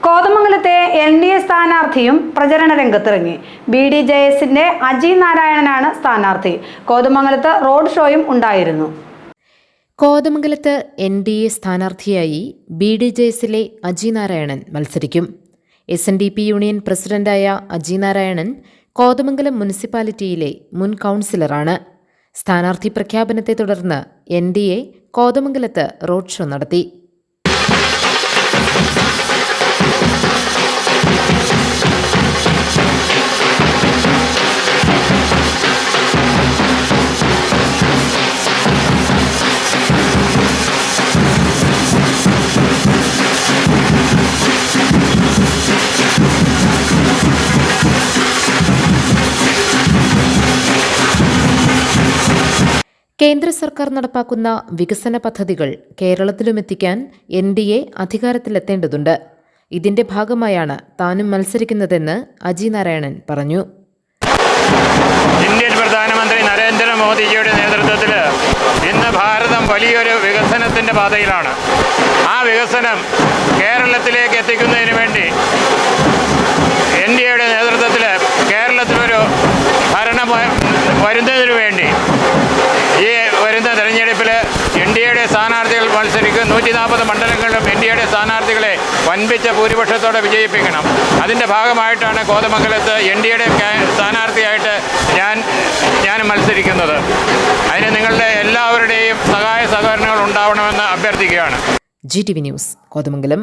കോതമംഗലത്തെ NDA സ്ഥാനാർത്ഥിയും പ്രചരണ രംഗത്തിറങ്ങി. BDJSന്റെ അജി നാരായണനാണ് സ്ഥാനാർത്ഥി. കോതമംഗലത്ത് റോഡ് ഷോയും ഉണ്ടായിരുന്നു. കോതമംഗലത്ത് NDA സ്ഥാനാർത്ഥിയായി BDJSലെ അജി നാരായണൻ മത്സരിക്കും. SNDP യൂണിയൻ പ്രസിഡന്റായ അജി നാരായണൻ കോതമംഗലം മുനിസിപ്പാലിറ്റിയിലെ മുൻ കൗൺസിലറാണ്. സ്ഥാനാർത്ഥി പ്രഖ്യാപനത്തെ തുടർന്ന് NDA കോതമംഗലത്ത് റോഡ് ഷോ നടത്തി. കേന്ദ്ര സർക്കാർ നടപ്പാക്കുന്ന വികസന പദ്ധതികൾ കേരളത്തിലുമെത്തിക്കാൻ NDA അധികാരത്തിലെത്തേണ്ടതുണ്ട്. ഇതിന്റെ ഭാഗമായാണ് താനും മത്സരിക്കുന്നതെന്ന് അജി നാരായണൻ പറഞ്ഞു. ഇന്ത്യൻ പ്രധാനമന്ത്രി നരേന്ദ്രമോദിജിയുടെ നേതൃത്വത്തിൽ ഇന്ന് ഭാരതം വലിയൊരു വികസനത്തിൻ്റെ പാതയിലാണ്. ആ വികസനം കേരളത്തിലേക്ക് എത്തിക്കുന്നതിന് വേണ്ടി NDAയുടെ നേതൃത്വത്തിൽ കേരളത്തിലൊരു ഭരണം വരുന്നതിനു വേണ്ടി ഈ വരുന്ന തെരഞ്ഞെടുപ്പിൽ NDAയുടെ സ്ഥാനാർത്ഥികൾ മത്സരിക്കും. 140 മണ്ഡലങ്ങളിലും NDAയുടെ സ്ഥാനാർത്ഥികളെ വൻപിച്ച ഭൂരിപക്ഷത്തോടെ വിജയിപ്പിക്കണം. അതിൻ്റെ ഭാഗമായിട്ടാണ് കോതമംഗലത്ത് NDAയുടെ സ്ഥാനാർത്ഥിയായിട്ട് ഞാൻ മത്സരിക്കുന്നത്. അതിന് നിങ്ങളുടെ എല്ലാവരുടെയും സഹായ സഹകരണങ്ങൾ ഉണ്ടാവണമെന്ന് അഭ്യർത്ഥിക്കുകയാണ്. GTV news, Kothamangalam.